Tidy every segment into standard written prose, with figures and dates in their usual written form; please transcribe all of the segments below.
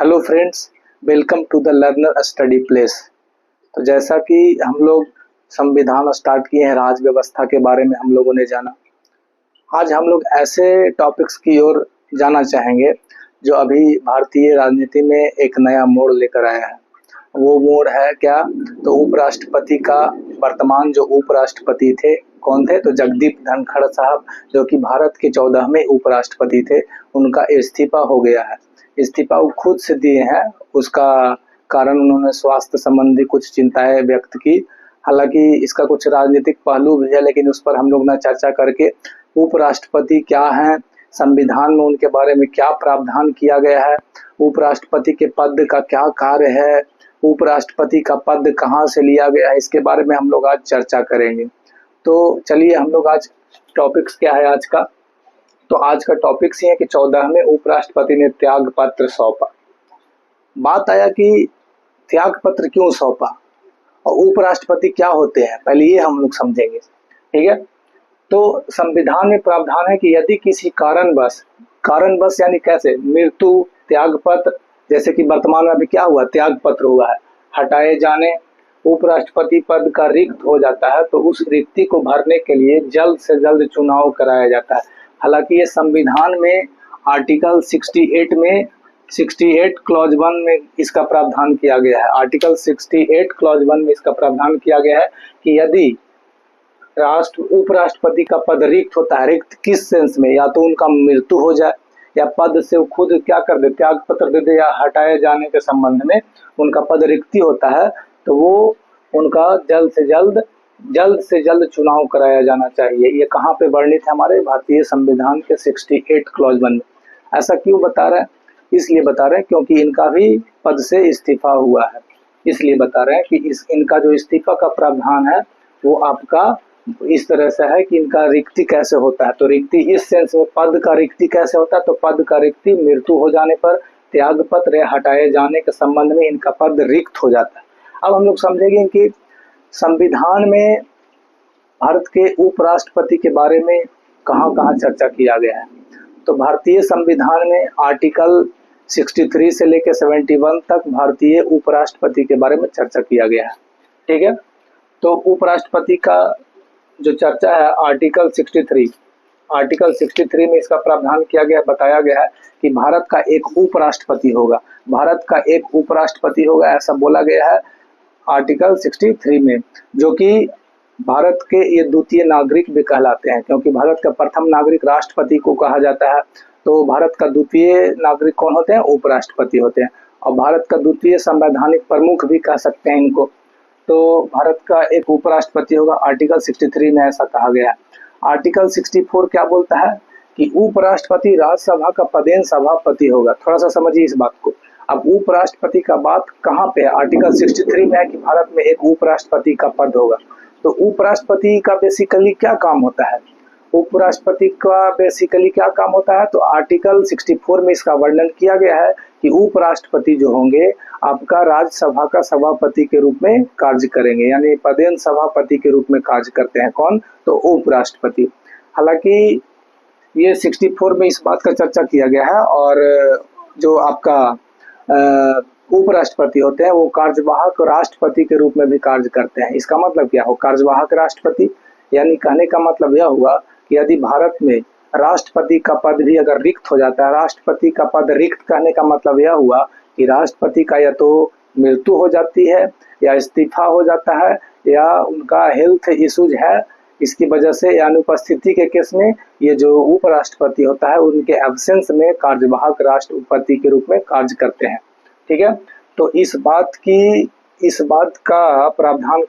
Hello friends, welcome to the learner study place. तो जैसा कि हम लोग संविधान स्टार्ट किए हैं, राज व्यवस्था के बारे में हम लोगों ने जाना। आज हम लोग ऐसे टॉपिक्स की ओर जाना चाहेंगे जो अभी भारतीय राजनीति में एक नया मोड़ लेकर आया है। वो मोड़ है क्या? तो उपराष्ट्रपति का, वर्तमान जो उपराष्ट्रपति थे कौन थे? तो जगदीप धनखड़ साहब, जो कि भारत के 14वें उपराष्ट्रपति थे, उनका इस्तीफा हो गया है। इस्तीफा वो खुद से दिए हैं। उसका कारण उन्होंने स्वास्थ्य संबंधी कुछ चिंताएं व्यक्त की। हालांकि इसका कुछ राजनीतिक पहलू भी है, लेकिन उस पर हम लोग ना चर्चा करके उपराष्ट्रपति क्या हैं, संविधान में उनके बारे में क्या प्रावधान किया गया है, उपराष्ट्रपति के पद का क्या कार्य है, उपराष्ट्रपति का पद कहाँ से लिया गया है, इसके बारे में हम लोग आज चर्चा करेंगे। तो चलिए हम लोग आज टॉपिक्स क्या है आज का? तो आज का टॉपिक्स ये है कि 14वें उपराष्ट्रपति ने त्याग पत्र सौंपा। बात आया कि त्याग पत्र क्यों सौंपा और उपराष्ट्रपति क्या होते हैं, पहले ये हम लोग समझेंगे। ठीक है, तो संविधान में प्रावधान है कि यदि किसी कारणवश यानी कैसे, मृत्यु, त्याग पत्र, जैसे कि वर्तमान में अभी क्या हुआ, त्याग पत्र हुआ है, हटाए जाने, उपराष्ट्रपति पद का रिक्त हो जाता है, तो उस रिक्ति को भरने के लिए जल्द से जल्द चुनाव कराया जाता है। हालांकि ये संविधान में आर्टिकल 68 क्लॉज 1 में इसका प्रावधान किया गया है। आर्टिकल 68 क्लॉज 1 में इसका प्रावधान किया गया है कि यदि उपराष्ट्रपति का पद रिक्त होता है, रिक्त किस सेंस में, या तो उनका मृत्यु हो जाए या पद से वो खुद क्या कर दे, त्याग पत्र दे दे, या हटाए जाने के संबंध में उनका पद रिक्ति होता है, तो वो उनका जल्द से जल्द चुनाव कराया जाना चाहिए। ये कहाँ पे वर्णित है? हमारे भारतीय संविधान के 68 क्लॉज 1 में। ऐसा क्यों बता रहे हैं? इसलिए बता रहे हैं क्योंकि इनका भी पद से इस्तीफा हुआ है। इसलिए बता रहे हैं कि इनका जो इस्तीफा का प्रावधान है वो आपका इस तरह से है कि इनका रिक्ति कैसे होता है। तो रिक्ति इस सेंस में, पद का रिक्ति कैसे होता है? तो पद का रिक्ति मृत्यु हो जाने पर, त्याग पत्र या हटाए जाने के संबंध में इनका पद रिक्त हो जाता है। अब हम लोग समझेंगे कि संविधान में भारत के उपराष्ट्रपति के बारे में कहाँ कहाँ चर्चा किया गया है। तो भारतीय संविधान में आर्टिकल 63 से लेकर 71 तक भारतीय उपराष्ट्रपति के बारे में चर्चा किया गया है। ठीक है, तो उपराष्ट्रपति का जो चर्चा है आर्टिकल 63 में इसका प्रावधान किया गया, बताया गया है कि भारत का एक उपराष्ट्रपति होगा, ऐसा बोला गया है आर्टिकल 63 में, जो कि भारत के ये द्वितीय नागरिक भी कहलाते हैं, क्योंकि भारत का प्रथम नागरिक राष्ट्रपति को कहा जाता है। तो भारत का द्वितीय नागरिक कौन होते हैं? उपराष्ट्रपति होते हैं। और भारत का द्वितीय संवैधानिक प्रमुख भी कह सकते हैं इनको। तो भारत का एक उपराष्ट्रपति होगा, आर्टिकल 63 में ऐसा कहा गया है। आर्टिकल 64 क्या बोलता है कि उपराष्ट्रपति राज्यसभा का पदेन सभापति होगा। थोड़ा सा समझिए इस बात को। अब उपराष्ट्रपति का बात कहाँ पे है? आर्टिकल 63 में है कि भारत में एक उपराष्ट्रपति का पद होगा। तो उपराष्ट्रपति का बेसिकली क्या काम होता है? तो आर्टिकल 64 में इसका वर्णन किया गया है कि उपराष्ट्रपति जो होंगे आपका राज्यसभा का सभापति के रूप में कार्य करेंगे, यानी पदेन सभापति के रूप में कार्य करते हैं। कौन? तो उपराष्ट्रपति। हालांकि ये 64 में इस बात का चर्चा किया गया है। और जो आपका उपराष्ट्रपति होते हैं वो कार्यवाहक राष्ट्रपति के रूप में भी कार्य करते हैं। इसका मतलब क्या हो? कार्यवाहक राष्ट्रपति, यानी कहने का मतलब यह हुआ कि यदि भारत में राष्ट्रपति का पद भी अगर रिक्त हो जाता है, राष्ट्रपति का पद रिक्त कहने का मतलब यह हुआ कि राष्ट्रपति का या तो मृत्यु हो जाती है, या इस्तीफा हो जाता है, या उनका हेल्थ इश्यूज है, इसकी वजह से या अनुपस्थिति के केस में ये जो उपराष्ट्रपति होता है उनके एब्सेंस में कार्यवाहक राष्ट्रपति के रूप में कार्य करते हैं। ठीक है, तो इस बात का प्रावधान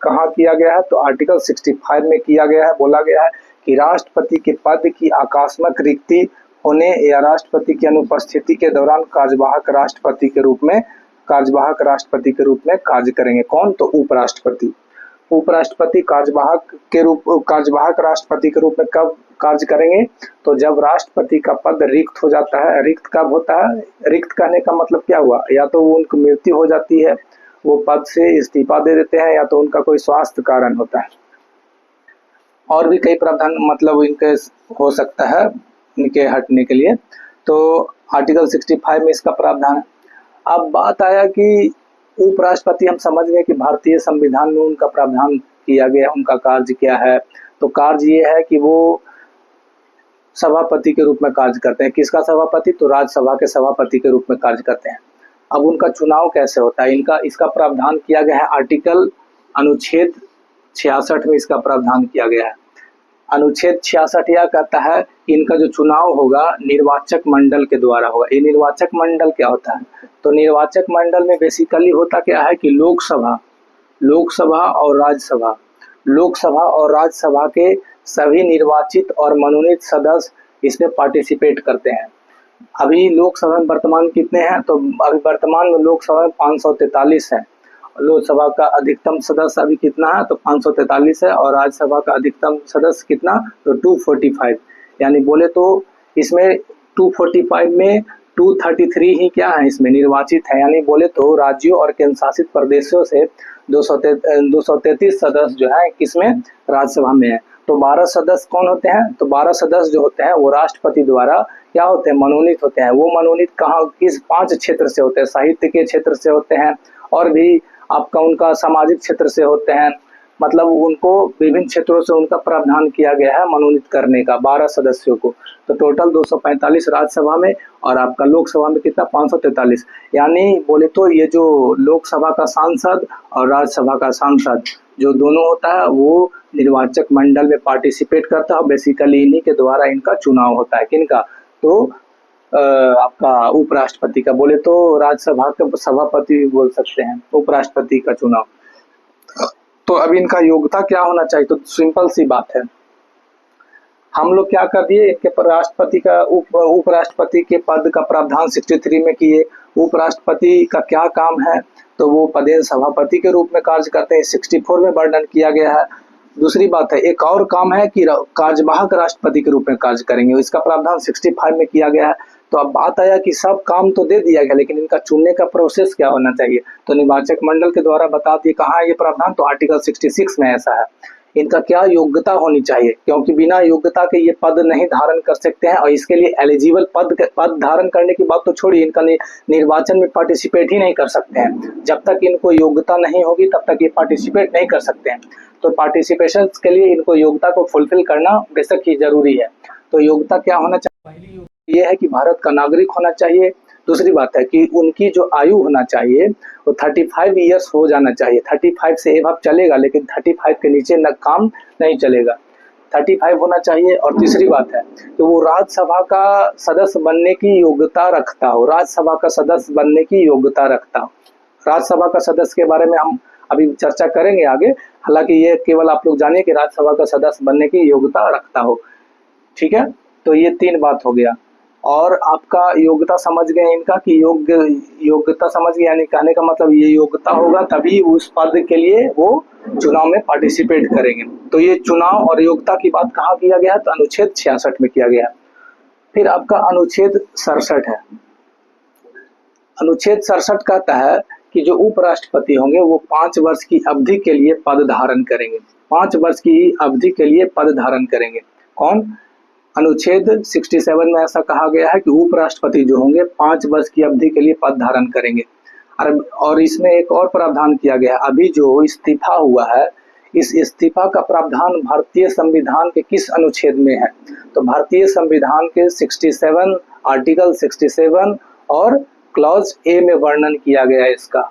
कहाँ किया गया है? तो आर्टिकल 65 में किया गया है। बोला गया है कि राष्ट्रपति के पद की आकस्मिक रिक्ति होने या राष्ट्रपति की अनुपस्थिति के दौरान कार्यवाहक राष्ट्रपति के रूप में कार्य करेंगे। कौन? तो उपराष्ट्रपति कार्यवाहक राष्ट्रपति के रूप में कब कार्य करेंगे? तो जब राष्ट्रपति का पद रिक्त हो जाता है। रिक्त कब होता है? रिक्त कहने का मतलब क्या हुआ? या तो वो उनकी मृत्यु हो जाती है, वो पद से इस्तीफा दे देते हैं, या तो उनका कोई स्वास्थ्य कारण होता है। और भी कई प्रावधान मतलब इनके हो सकता है इनके हटने के लिए। तो आर्टिकल 65 में इसका प्रावधान है। अब बात आया कि उपराष्ट्रपति, हम समझ गए कि भारतीय संविधान में उनका प्रावधान किया गया, उनका कार्य क्या है। तो कार्य ये है कि वो सभापति के रूप में कार्य करते हैं। किसका सभापति? तो राज्यसभा के सभापति के रूप में कार्य करते हैं। अब उनका चुनाव कैसे होता है, इसका प्रावधान किया गया है आर्टिकल अनुच्छेद 66 में इसका प्रावधान किया गया है। अनुच्छेद 66 यह कहता है कि इनका जो चुनाव होगा निर्वाचक मंडल के द्वारा होगा। ये निर्वाचक मंडल क्या होता है? तो निर्वाचक मंडल में बेसिकली होता क्या है कि लोकसभा और राज्यसभा के सभी निर्वाचित और मनोनीत सदस्य इसमें पार्टिसिपेट करते हैं। अभी लोकसभा में वर्तमान कितने हैं? तो अभी वर्तमान में लोकसभा में 543 है। लोकसभा का अधिकतम सदस्य अभी कितना है? तो 543 है। और राज्यसभा का अधिकतम सदस्य कितना? तो 245। यानी बोले तो इसमें 245 में 233 ही क्या है, इसमें निर्वाचित है। यानी बोले तो राज्यों और केंद्र शासित प्रदेशों से 233 सदस्य जो है किसमें? राज्यसभा में है। तो 12 सदस्य कौन होते हैं? तो 12 सदस्य जो होते हैं वो राष्ट्रपति द्वारा क्या होते हैं? मनोनीत होते हैं। वो मनोनीत कहाँ, किस 5 क्षेत्र से होते हैं? साहित्य के क्षेत्र से होते हैं, और भी आपका उनका सामाजिक क्षेत्र से होते हैं। मतलब उनको विभिन्न क्षेत्रों से उनका प्रावधान किया गया है मनोनीत करने का 12 सदस्यों को। तो टोटल 245 राज्यसभा में और आपका लोकसभा में कितना? 543। यानी बोले तो ये जो लोकसभा का सांसद और राज्यसभा का सांसद जो दोनों होता है वो निर्वाचक मंडल में पार्टिसिपेट करता है। बेसिकली इन्हीं के द्वारा इनका चुनाव होता है। किनका? तो आपका उपराष्ट्रपति का। बोले तो राज्यसभा के सभापति भी बोल सकते हैं। उपराष्ट्रपति का चुनाव। तो अब इनका योग्यता क्या होना चाहिए? तो सिंपल सी बात है, हम लोग क्या कर दिए, इनके राष्ट्रपति का उपराष्ट्रपति के पद का प्रावधान 63 में किए। उपराष्ट्रपति का क्या काम है? तो वो पदेन सभापति के रूप में कार्य करते हैं, 64 में वर्णन किया गया है। दूसरी बात है, एक और काम है कि कार्यवाहक राष्ट्रपति के रूप में कार्य करेंगे, इसका प्रावधान 65 में किया गया है। तो अब बात आया कि सब काम तो दे दिया गया, लेकिन इनका चुनने का प्रोसेस क्या होना चाहिए? तो निर्वाचक मंडल के द्वारा बता दिए कहाँ है ये प्रावधान? तो आर्टिकल 66 में ऐसा है। इनका क्या योग्यता होनी चाहिए? क्योंकि बिना योग्यता के ये पद नहीं धारण कर सकते हैं, और इसके लिए एलिजिबल पद धारण करने की बात तो छोड़िए, इनका निर्वाचन में पार्टिसिपेट ही नहीं कर सकते हैं। जब तक इनको योग्यता नहीं होगी तब तक ये पार्टिसिपेट नहीं कर सकते हैं। तो पार्टिसिपेशन के लिए इनको योग्यता को फुलफिल करना बेशक ही जरूरी है। तो योग्यता क्या होना चाहिए? ये है कि भारत का नागरिक होना चाहिए। दूसरी बात है कि उनकी जो आयु होना चाहिए वो 35 ईयर्स हो जाना चाहिए। 35 से एबव चलेगा, लेकिन 35 के नीचे न काम नहीं चलेगा, 35 होना चाहिए। और तीसरी बात है कि वो राज्यसभा का सदस्य बनने की योग्यता रखता हो। राज्यसभा का सदस्य बनने की योग्यता रखता हो। राज्यसभा का सदस्य के बारे में हम अभी चर्चा करेंगे आगे। हालांकि ये केवल आप लोग जानिए कि राज्यसभा का सदस्य बनने की योग्यता रखता हो। ठीक है, तो ये 3 बात हो गया। और आपका योग्यता समझ गए इनका कि योग्यता समझ गए, यानी कहने का मतलब ये योग्यता होगा तभी उस पद के लिए वो चुनाव में पार्टिसिपेट करेंगे। तो ये चुनाव और योग्यता की बात कहाँ किया गया है? तो अनुच्छेद 66 में किया गया है। फिर आपका अनुच्छेद 67 है। अनुच्छेद 67 कहता है कि जो उपराष्ट्रपति होंगे वो 5 वर्ष की अवधि के लिए पद धारण करेंगे। 5 वर्ष की अवधि के लिए पद धारण करेंगे। कौन? अनुच्छेद 67 में ऐसा कहा गया है कि उपराष्ट्रपति जो होंगे 5 वर्ष की अवधि के लिए पद धारण करेंगे। और इसमें एक और प्रावधान किया गया है, अभी जो इस्तीफा हुआ है, इस इस्तीफा का प्रावधान भारतीय संविधान के किस अनुच्छेद में है? तो भारतीय संविधान के 67 आर्टिकल 67 और क्लॉज ए में वर्णन किया गया है इसका।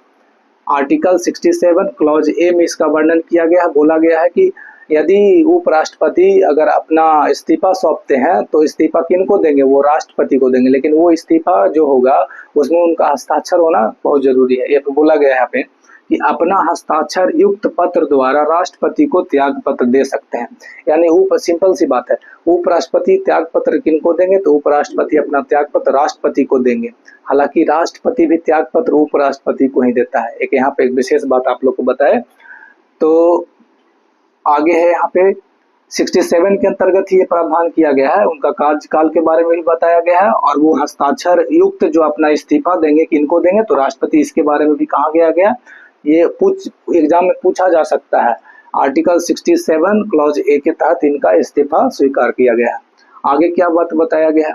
आर्टिकल 67 क्लॉज ए में इसका वर्णन किया गया है। बोला गया है कि यदि उपराष्ट्रपति अगर अपना इस्तीफा सौंपते हैं तो इस्तीफा किनको देंगे? वो राष्ट्रपति को देंगे, लेकिन वो इस्तीफा जो होगा उसमें उनका हस्ताक्षर होना बहुत जरूरी है। ये तो बोला गया है यहाँ पे कि अपना हस्ताक्षर युक्त पत्र द्वारा राष्ट्रपति को त्याग पत्र दे सकते हैं। यानी सिंपल सी बात है, उपराष्ट्रपति त्याग पत्र किनको देंगे? तो उपराष्ट्रपति अपना त्याग पत्र राष्ट्रपति को देंगे। हालांकि राष्ट्रपति भी त्याग पत्र उपराष्ट्रपति को ही देता है। एक यहाँ पे एक विशेष बात आप लोग को बताए तो आगे है यहाँ पे 67 के अंतर्गत ही ये प्रावधान किया गया है। उनका कार्यकाल के बारे में भी बताया गया है, और वो हस्ताक्षर युक्त जो अपना इस्तीफा देंगे किनको देंगे? तो राष्ट्रपति। इसके बारे में भी कहा गया ये एग्जाम में पूछा जा सकता है। आर्टिकल 67 क्लॉज ए के तहत इनका इस्तीफा स्वीकार किया गया है। आगे क्या बात बताया गया है?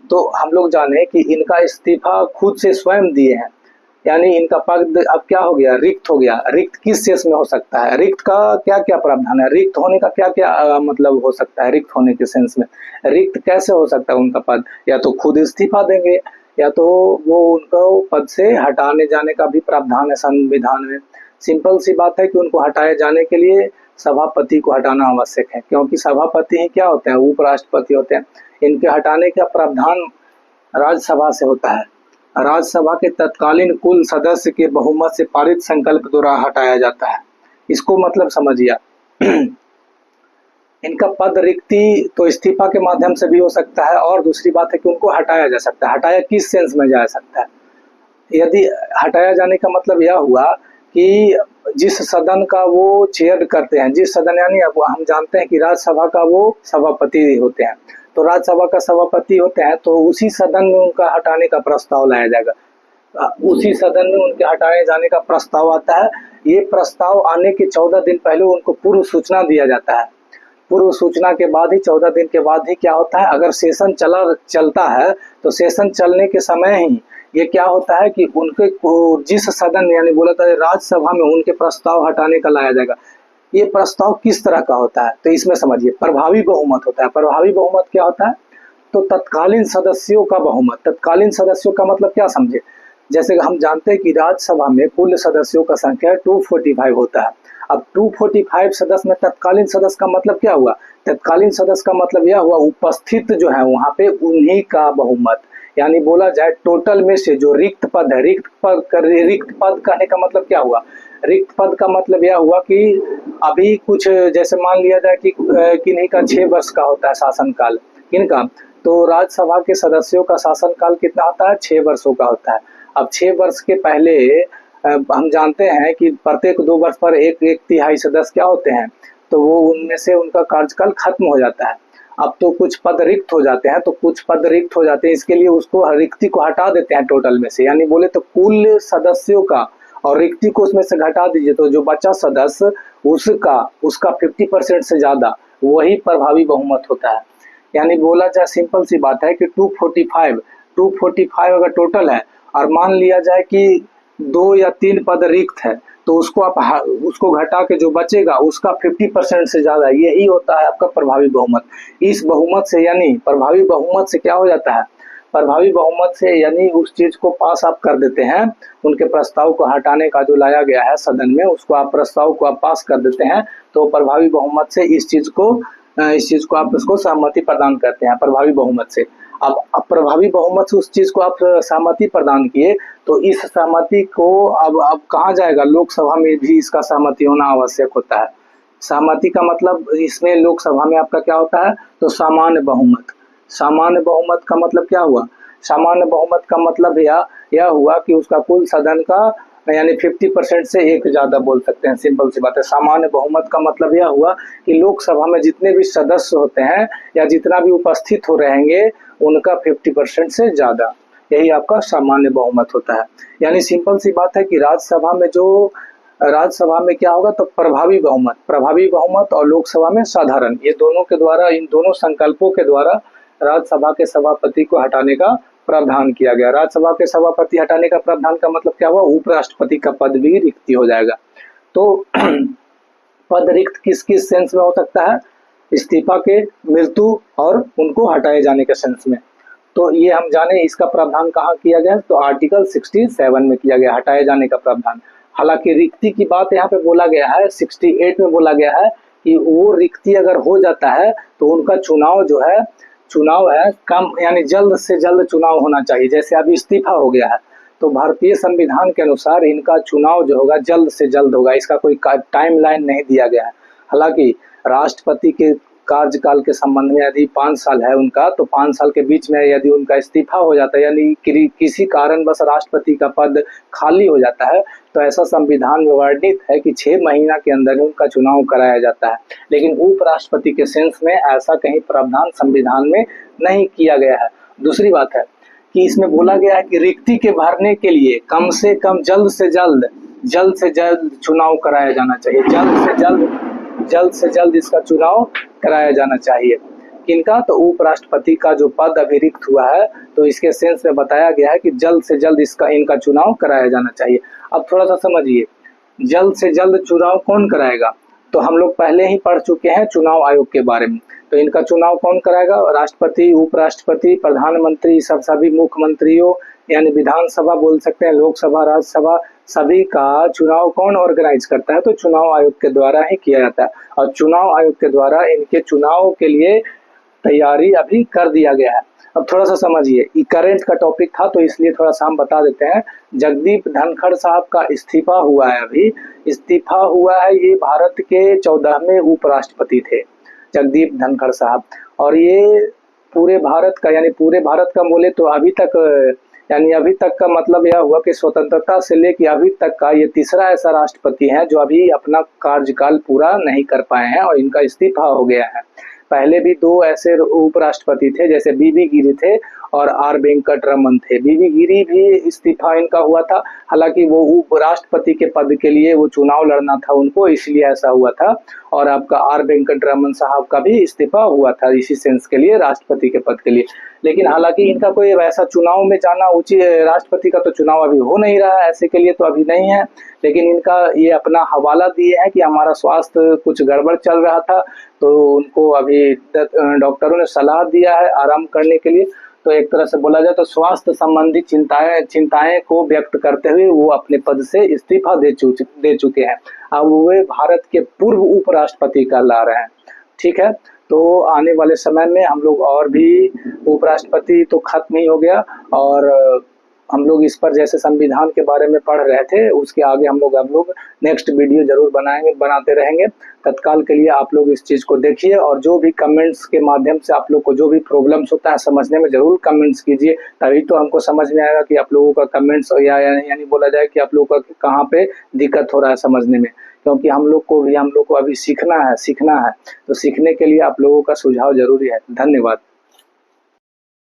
तो हम लोग जाने कि इनका इस्तीफा खुद से स्वयं दिए हैं, यानी इनका पद अब क्या हो गया, रिक्त हो गया। रिक्त किस सेंस में हो सकता है, रिक्त का क्या क्या प्रावधान है, रिक्त होने का क्या क्या मतलब हो सकता है, रिक्त होने के सेंस में रिक्त कैसे हो सकता है उनका पद, या तो खुद इस्तीफा देंगे या तो वो उनको पद से हटाने जाने का भी प्रावधान है संविधान में। सिंपल सी बात है कि उनको हटाए जाने के लिए सभापति को हटाना आवश्यक है, क्योंकि सभापति ही क्या होते हैं, उपराष्ट्रपति होते हैं। इनके हटाने का प्रावधान राज्यसभा से होता है। राज्यसभा के तत्कालीन कुल सदस्य के बहुमत से पारित संकल्प द्वारा हटाया जाता है। इसको मतलब समझिए। इनका पद रिक्ति तो इस्तीफा के माध्यम से भी हो सकता है, और दूसरी बात है कि उनको हटाया जा सकता है। हटाया किस सेंस में जा सकता है, यदि हटाया जाने का मतलब यह हुआ कि जिस सदन का वो चेयर करते हैं, जिस सदन, यानी अब हम जानते हैं कि राज्यसभा का वो सभापति होते हैं, तो राज्यसभा का सभापति होते हैं, तो उसी सदन में उनका हटाने का प्रस्ताव लाया जाएगा, उसी सदन में उनके हटाए जाने का प्रस्ताव आता है। ये प्रस्ताव आने के 14 दिन पहले उनको पूर्व सूचना दिया जाता है। पूर्व सूचना के बाद ही 14 दिन के बाद ही क्या होता है, अगर सेशन चलता है तो सेशन चलने के समय ही ये क्या होता है कि उनके जिस सदन, यानी बोला था राज्यसभा में, उनके प्रस्ताव हटाने का लाया जाएगा। ये प्रस्ताव किस तरह का होता है, तो इसमें समझिए प्रभावी बहुमत होता है। प्रभावी बहुमत क्या होता है, तो तत्कालीन सदस्यों का बहुमत। तत्कालीन सदस्यों का मतलब क्या समझे, जैसे हम जानते हैं कि राज्यसभा में कुल सदस्यों का संख्या 245 होता है। अब 245 सदस्य में तत्कालीन सदस्य का मतलब क्या हुआ, तत्कालीन सदस्य का मतलब यह हुआ उपस्थित जो है वहां पे उन्हीं का बहुमत। यानी बोला जाए टोटल में से जो रिक्त पद है, रिक्त पद कहने का मतलब क्या हुआ, रिक्त पद का मतलब यह हुआ कि अभी कुछ, जैसे मान लिया जाए कि किन्हीं का 6 वर्ष का होता है शासनकाल, किनका, तो राज्यसभा के सदस्यों का शासनकाल कितना होता है, 6 वर्षों का होता है। अब 6 वर्ष के पहले हम जानते हैं कि प्रत्येक 2 वर्ष पर एक तिहाई सदस्य क्या होते हैं, तो वो उनमें से उनका कार्यकाल खत्म हो जाता है। अब तो कुछ पद रिक्त हो जाते हैं, तो कुछ पद रिक्त हो जाते हैं, इसके लिए उसको रिक्ति को हटा देते हैं टोटल में से, यानी बोले तो कुल सदस्यों का और रिक्ति को उसमें से घटा दीजिए, तो जो बचा सदस्य उसका 50% से ज्यादा वही प्रभावी बहुमत होता है। यानी बोला जाए सिंपल सी बात है कि 245 अगर टोटल है, और मान लिया जाए कि 2 या 3 पद रिक्त है, तो उसको घटा के जो बचेगा उसका 50% से ज्यादा, यही होता है आपका प्रभावी बहुमत। इस बहुमत से, यानी प्रभावी बहुमत से क्या हो जाता है, प्रभावी बहुमत से यानी उस चीज को पास आप कर देते हैं, उनके प्रस्ताव को हटाने का जो लाया गया है सदन में, उसको आप प्रस्ताव को आप पास कर देते हैं, तो प्रभावी बहुमत से इस चीज को आप उसको सहमति प्रदान करते हैं प्रभावी बहुमत से। अब प्रभावी बहुमत से उस चीज को आप सहमति प्रदान किए, तो इस सहमति को अब कहाँ जाएगा, लोकसभा में भी इसका सहमति होना आवश्यक होता है। सहमति का मतलब इसमें लोकसभा में आपका क्या होता है, तो सामान्य बहुमत। सामान्य बहुमत का मतलब क्या हुआ, सामान्य बहुमत का मतलब यह हुआ कि उसका कुल सदन का यानी 50% से एक ज्यादा बोल सकते हैं, सिंपल सी बात है। सामान्य बहुमत का मतलब यह हुआ कि लोकसभा में जितने भी सदस्य होते हैं या जितना भी उपस्थित हो रहेंगे उनका 50% से ज्यादा, यही आपका सामान्य बहुमत होता है। यानी सिंपल सी बात है कि राज्यसभा में क्या होगा, तो प्रभावी बहुमत और लोकसभा में साधारण, ये दोनों के द्वारा, इन दोनों संकल्पों के द्वारा राज्यसभा के सभापति को हटाने का प्रावधान किया गया। राज्यसभा के सभापति हटाने का प्रावधान का मतलब क्या हुआ, उपराष्ट्रपति का पद भी रिक्त हो जाएगा। तो पद रिक्त किस किस सेंस में हो सकता है, इस्तीफा के, मृत्यु और उनको हटाए जाने के सेंस में। तो ये हम जाने इसका प्रावधान कहाँ किया गया, तो आर्टिकल 67 में किया गया हटाए जाने का प्रावधान। हालांकि रिक्ति की बात यहाँ पे बोला गया है, 68 में बोला गया है कि वो रिक्ति अगर हो जाता है तो उनका चुनाव है कम, यानी जल्द से जल्द चुनाव होना चाहिए। जैसे अभी इस्तीफा हो गया है, तो भारतीय संविधान के अनुसार इनका चुनाव जो होगा जल्द से जल्द होगा, इसका कोई टाइम लाइन नहीं दिया गया है। हालांकि राष्ट्रपति के कार्यकाल के संबंध में यदि 5 साल है उनका, तो 5 साल के बीच में यदि उनका इस्तीफा हो जाता है, यानी किसी कारणवश राष्ट्रपति का पद खाली हो जाता है, तो ऐसा संविधान में वर्णित है कि 6 महीना के अंदर उनका चुनाव कराया जाता है। लेकिन उपराष्ट्रपति के सेंस में ऐसा कहीं प्रावधान संविधान में नहीं किया गया है। दूसरी बात है कि इसमें बोला गया है कि रिक्ति के भरने के लिए कम से कम जल्द से जल्द चुनाव कराया जाना चाहिए, जल्द से जल्द इसका चुनाव कराया जाना चाहिए। किनका, तो उपराष्ट्रपति का जो पद अभी रिक्त हुआ है, तो इसके सेंस में बताया गया है कि जल्द से जल्द इनका चुनाव कराया जाना चाहिए। अब थोड़ा सा समझिए, जल्द से जल्द चुनाव कौन कराएगा? तो हम लोग पहले ही पढ़ चुके हैं चुनाव आयोग के बारे में। तो इनका चुनाव कौन कराएगा? राष्ट्रपति, उपराष्ट्रपति, प्रधानमंत्री, सभी मुख्यमंत्रियों यानी विधानसभा बोल सकते हैं, लोकसभा, राज्यसभा, सभी का चुनाव कौन ऑर्गेनाइज करता है? तो चुनाव आयोग के द्वारा ही किया जाता है। और चुनाव आयोग के द्वारा इनके चुनाव के लिए तैयारी अभी कर दिया गया है। अब थोड़ा सा समझिए, ये करंट का टॉपिक था तो इसलिए थोड़ा सा हम बता देते हैं। जगदीप धनखड़ साहब का इस्तीफा हुआ है, अभी इस्तीफा हुआ है। ये भारत के 14वें उपराष्ट्रपति थे जगदीप धनखड़ साहब। और ये पूरे भारत का यानी पूरे भारत का बोले तो अभी तक यानी अभी तक का मतलब यह हुआ कि स्वतंत्रता से लेकर अभी तक का ये तीसरा ऐसा राष्ट्रपति है जो अभी अपना कार्यकाल पूरा नहीं कर पाए हैं और इनका इस्तीफा हो गया है। पहले भी 2 ऐसे उपराष्ट्रपति थे, जैसे बीबी गिरी थे और आर वेंकटरमन थे। बीबी गिरी भी इस्तीफा इनका हुआ था, हालांकि वो उपराष्ट्रपति के पद के लिए वो चुनाव लड़ना था उनको, इसलिए ऐसा हुआ था। और आपका आर वेंकटरमन साहब का भी इस्तीफा हुआ था इसी सेंस के लिए, राष्ट्रपति के पद के लिए। लेकिन हालांकि इनका कोई वैसा चुनाव में जाना उचित, राष्ट्रपति का तो चुनाव अभी हो नहीं रहा है, ऐसे के लिए तो अभी नहीं है। लेकिन इनका ये अपना हवाला दिए है कि हमारा स्वास्थ्य कुछ गड़बड़ चल रहा था, तो उनको अभी डॉक्टरों ने सलाह दिया है आराम करने के लिए। तो एक तरह से बोला जाए तो स्वास्थ्य संबंधी चिंताएं को व्यक्त करते हुए वो अपने पद से इस्तीफा दे चुके हैं। अब वे भारत के पूर्व उपराष्ट्रपति कहला रहे हैं। ठीक है, तो आने वाले समय में हम लोग और भी, उपराष्ट्रपति तो खत्म ही हो गया और हम लोग इस पर जैसे संविधान के बारे में पढ़ रहे थे उसके आगे हम लोग नेक्स्ट वीडियो जरूर बनाते रहेंगे। तत्काल के लिए आप लोग इस चीज़ को देखिए और जो भी कमेंट्स के माध्यम से आप लोग को जो भी प्रॉब्लम्स होता है समझने में जरूर कमेंट्स कीजिए, तभी तो हमको समझ में आएगा कि आप लोगों का कमेंट्स यानी बोला जाए कि आप लोगों का कहाँ पे दिक्कत हो रहा है समझने में। क्योंकि हम लोग को अभी सीखना है। तो सीखने के लिए आप लोगों का सुझाव जरूरी है। धन्यवाद।